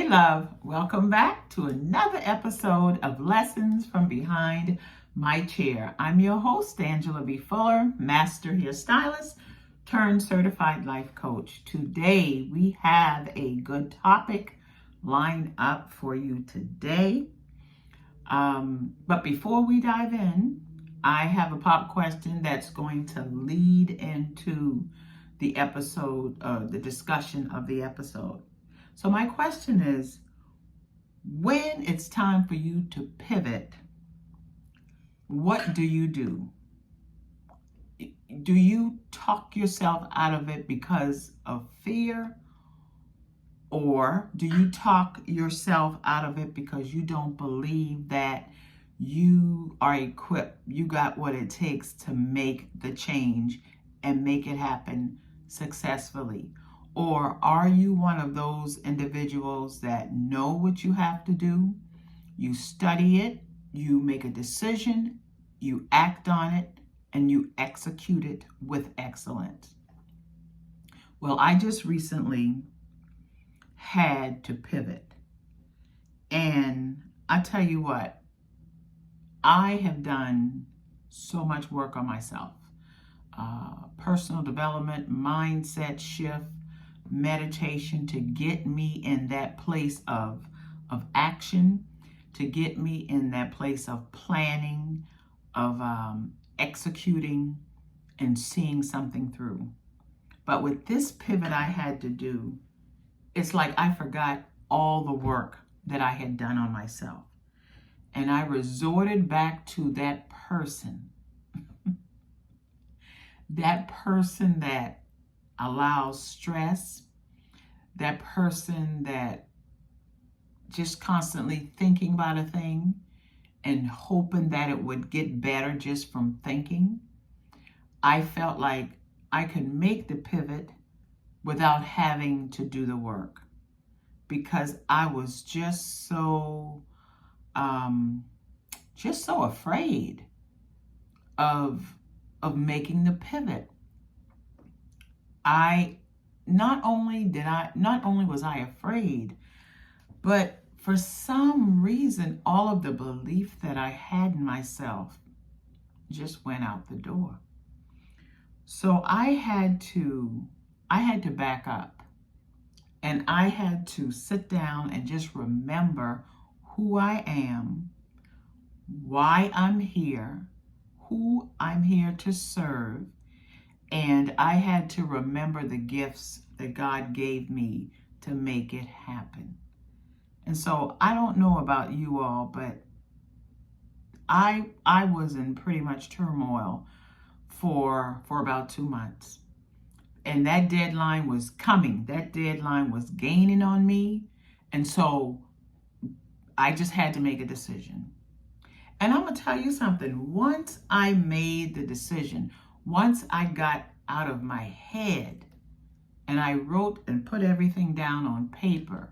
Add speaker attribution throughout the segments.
Speaker 1: Hey love, welcome back to another episode of Lessons from Behind My Chair. I'm your host, Angela B. Fuller, Master Hairstylist turned Certified Life Coach. Today we have a good topic lined up for you today. But before we dive in, I have a pop question that's going to lead into the episode, the discussion of the episode. So my question is, when it's time for you to pivot, what do you do? Do you talk yourself out of it because of fear? Or do you talk yourself out of it because you don't believe that you are equipped, you got what it takes to make the change and make it happen successfully? Or are you one of those individuals that know what you have to do, you study it, you make a decision, you act on it, and you execute it with excellence? Well, I just recently had to pivot. And I tell you what, I have done so much work on myself. Personal development, mindset shift, meditation to get me in that place of action, to get me in that place of planning, of executing and seeing something through. But with this pivot I had to do, it's like I forgot all the work that I had done on myself. And I resorted back to that person that allows stress, that person that just constantly thinking about a thing and hoping that it would get better just from thinking. I felt like I could make the pivot without having to do the work because I was just so afraid of making the pivot. Not only was I afraid, but for some reason, all of the belief that I had in myself just went out the door. So I had to back up, and I had to sit down and just remember who I am, why I'm here, who I'm here to serve. And I had to remember the gifts that God gave me to make it happen. And so I don't know about you all, but I was in pretty much turmoil for about 2 months. And that deadline was coming. That deadline was gaining on me. And so I just had to make a decision. And I'm going to tell you something. Once I made the decision, once I got out of my head and I wrote and put everything down on paper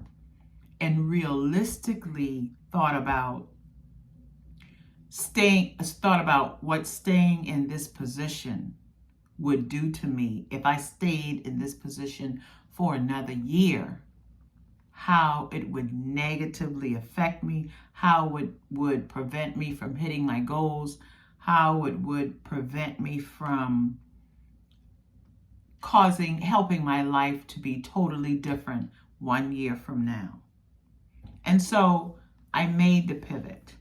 Speaker 1: and realistically thought about what staying in this position would do to me if I stayed in this position for another year, how it would negatively affect me, how it would prevent me from hitting my goals, how it would prevent me from helping my life to be totally different 1 year from now. And so I made the pivot.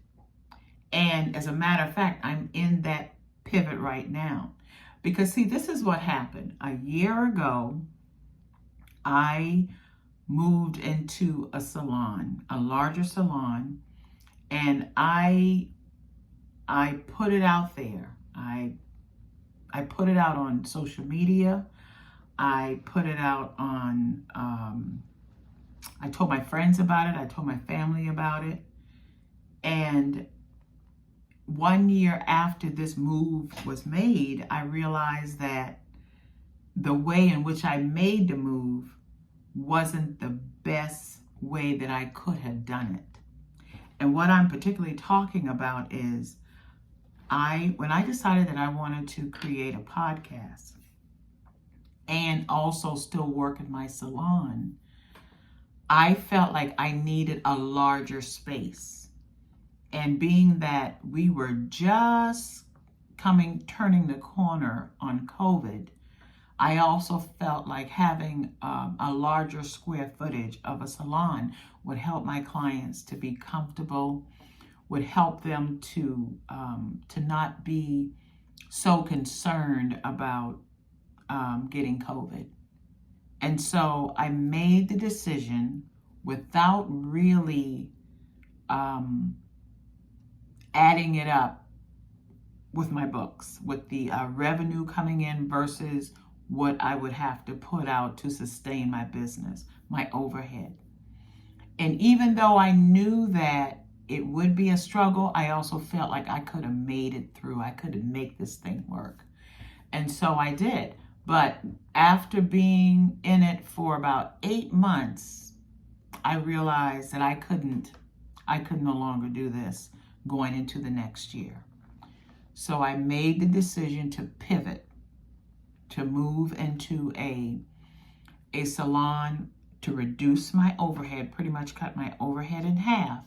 Speaker 1: And as a matter of fact, I'm in that pivot right now. Because see, this is what happened. A year ago, I moved into a salon, a larger salon, and I put it out there. I put it out on social media. I put it out on, I told my friends about it. I told my family about it. And 1 year after this move was made, I realized that the way in which I made the move wasn't the best way that I could have done it. And what I'm particularly talking about is when I decided that I wanted to create a podcast and also still work in my salon, I felt like I needed a larger space. And being that we were just turning the corner on COVID, I also felt like having a larger square footage of a salon would help my clients to be comfortable, would help them to not be so concerned about getting COVID. And so I made the decision without really adding it up with my books, with the revenue coming in versus what I would have to put out to sustain my business, my overhead. And even though I knew that it would be a struggle, I also felt like I could have made it through. I could have made this thing work. And so I did. But after being in it for about 8 months, I realized that I could no longer do this going into the next year. So I made the decision to pivot, to move into a salon, to reduce my overhead, pretty much cut my overhead in half.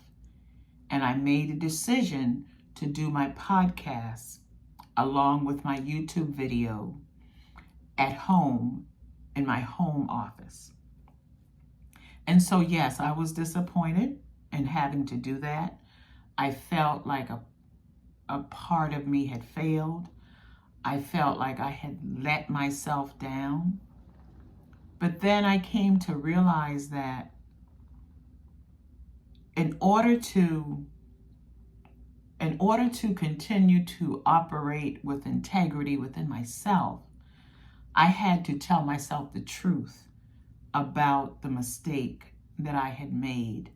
Speaker 1: And I made a decision to do my podcast along with my YouTube video at home in my home office. And so, yes, I was disappointed in having to do that. I felt like a part of me had failed. I felt like I had let myself down. But then I came to realize that in order to continue to operate with integrity within myself, I had to tell myself the truth about the mistake that I had made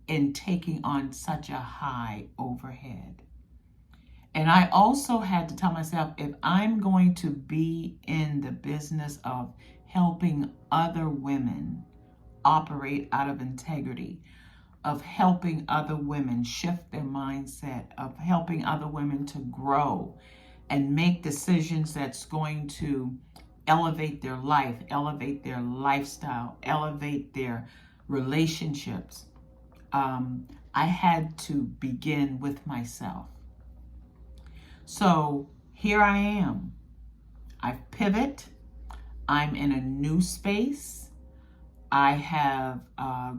Speaker 1: in taking on such a high overhead. And I also had to tell myself, if I'm going to be in the business of helping other women operate out of integrity, of helping other women shift their mindset, of helping other women to grow and make decisions that's going to elevate their life, elevate their lifestyle, elevate their relationships, I had to begin with myself. So here I am. I've pivoted. I'm in a new space. I have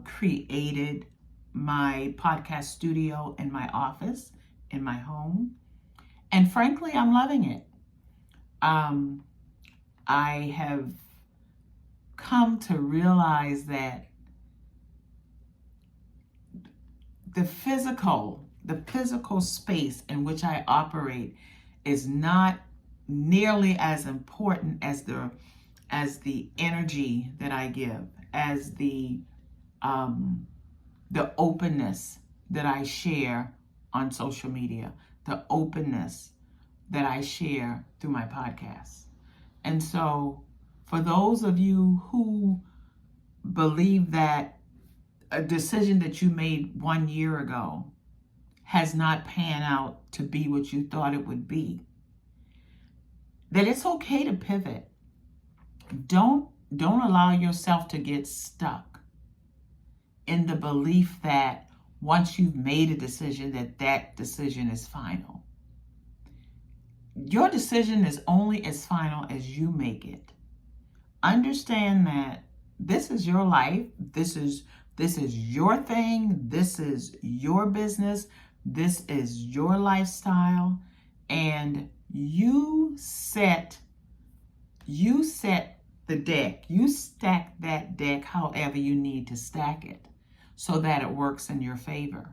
Speaker 1: created my podcast studio in my office, in my home. And frankly, I'm loving it. I have come to realize that the physical space in which I operate is not nearly as important as the energy that I give, as the openness that I share on social media, the openness that I share through my podcast. And so for those of you who believe that a decision that you made 1 year ago has not panned out to be what you thought it would be, that it's okay to pivot. Don't allow yourself to get stuck in the belief that once you've made a decision, that decision is final. Your decision is only as final as you make it. Understand that this is your life. This is your thing. This is your business. This is your lifestyle. And you set the deck. You stack that deck however you need to stack it so that it works in your favor.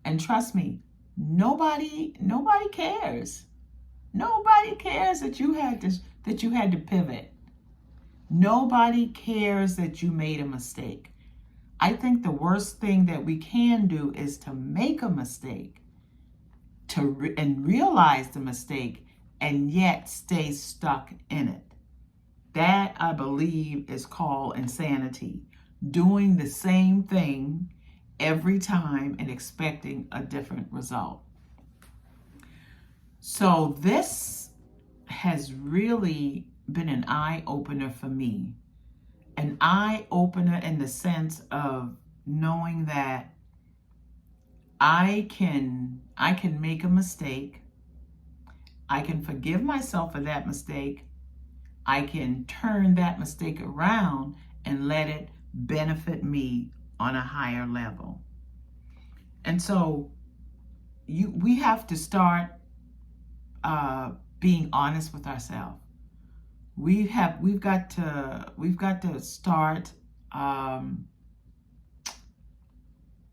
Speaker 1: And trust me, nobody cares. Nobody cares that you had to pivot. Nobody cares that you made a mistake. I think the worst thing that we can do is to make a mistake, and realize the mistake, and yet stay stuck in it. That, I believe, is called insanity. Doing the same thing every time and expecting a different result. So this has really been an eye-opener for me an eye opener in the sense of knowing that I can make a mistake. I can forgive myself for that mistake. I can turn that mistake around and let it benefit me on a higher level. And so we have to start being honest with ourselves. We've got to start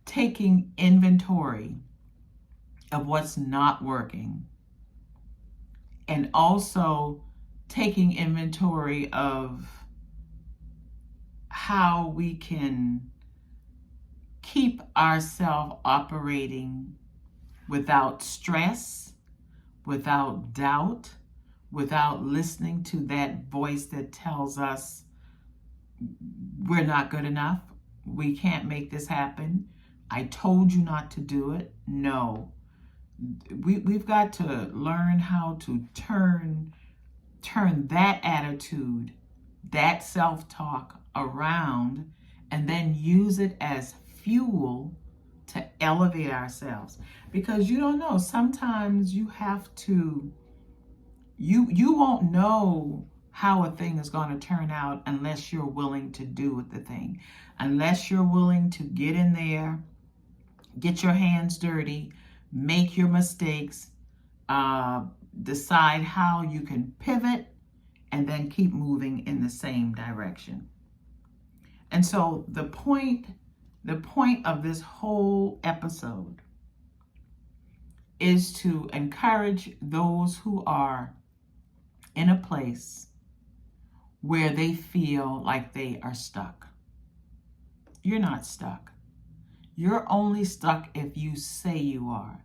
Speaker 1: taking inventory of what's not working, and also taking inventory of how we can keep ourselves operating without stress, without doubt, without listening to that voice that tells us we're not good enough, we can't make this happen, I told you not to do it. No. We've got to learn how to turn that attitude, that self-talk around, and then use it as fuel to elevate ourselves. Because you don't know, sometimes you have to, you won't know how a thing is going to turn out unless you're willing to do the thing. Unless you're willing to get in there, get your hands dirty, make your mistakes, decide how you can pivot, and then keep moving in the same direction. And so the point of this whole episode is to encourage those who are in a place where they feel like they are stuck. You're not stuck. You're only stuck if you say you are.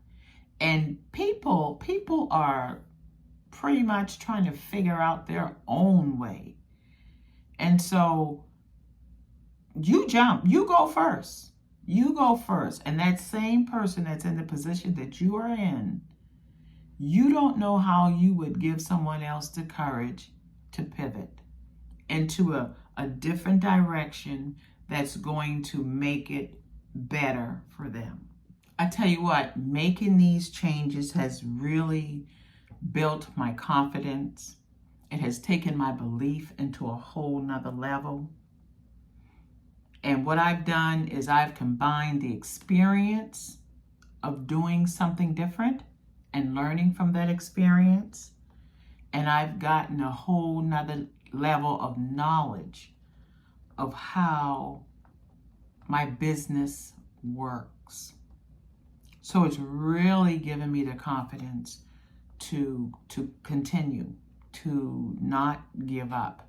Speaker 1: And people are pretty much trying to figure out their own way. And so you jump, you go first. You go first. And that same person that's in the position that you are in, you don't know how you would give someone else the courage to pivot into a different direction that's going to make it better for them. I tell you what, making these changes has really built my confidence. It has taken my belief into a whole nother level. And what I've done is I've combined the experience of doing something different and learning from that experience. And I've gotten a whole nother level of knowledge of how my business works. So it's really given me the confidence to continue, to not give up.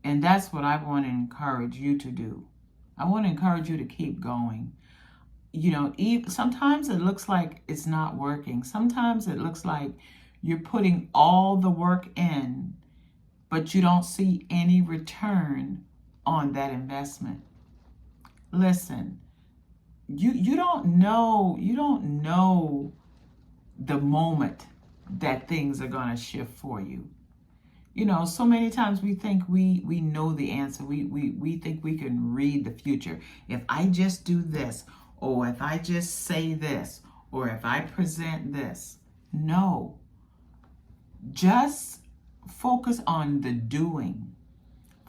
Speaker 1: And that's what I want to encourage you to do. I want to encourage you to keep going. You know, sometimes it looks like it's not working. Sometimes it looks like you're putting all the work in, but you don't see any return on that investment. Listen, you don't know the moment that things are going to shift for you. You know, so many times we think we know the answer. We think we can read the future. If I just do this, or if I just say this, or if I present this. No. Just focus on the doing.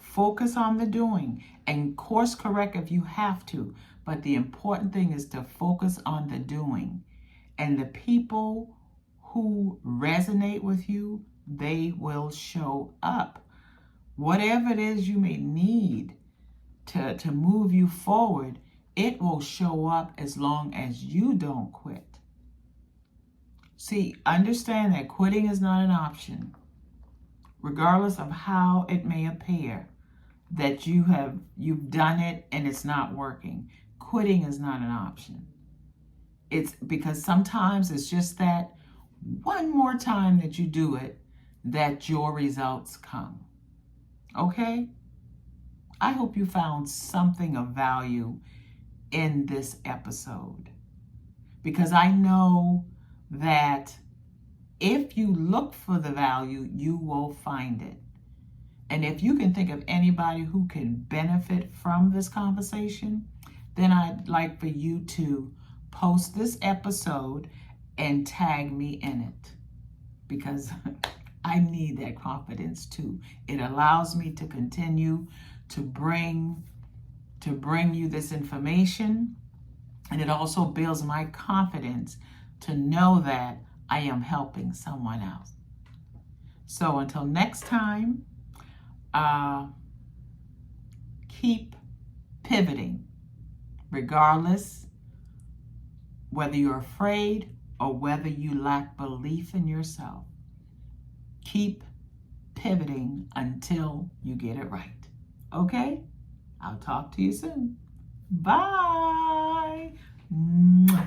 Speaker 1: Focus on the doing and course correct if you have to. But the important thing is to focus on the doing. And the people who resonate with you, they will show up. Whatever it is you may need to move you forward, it will show up as long as you don't quit. See, understand that quitting is not an option. Regardless of how it may appear that you've done it and it's not working, quitting is not an option. It's because sometimes it's just that one more time that you do it that your results come. Okay? I hope you found something of value in this episode, because I know that if you look for the value, you will find it. And if you can think of anybody who can benefit from this conversation, then I'd like for you to post this episode and tag me in it, because I need that confidence too. It allows me to continue to bring you this information, and it also builds my confidence to know that I am helping someone else. So until next time, keep pivoting, regardless whether you're afraid or whether you lack belief in yourself. Keep pivoting until you get it right. Okay? I'll talk to you soon. Bye. Mwah.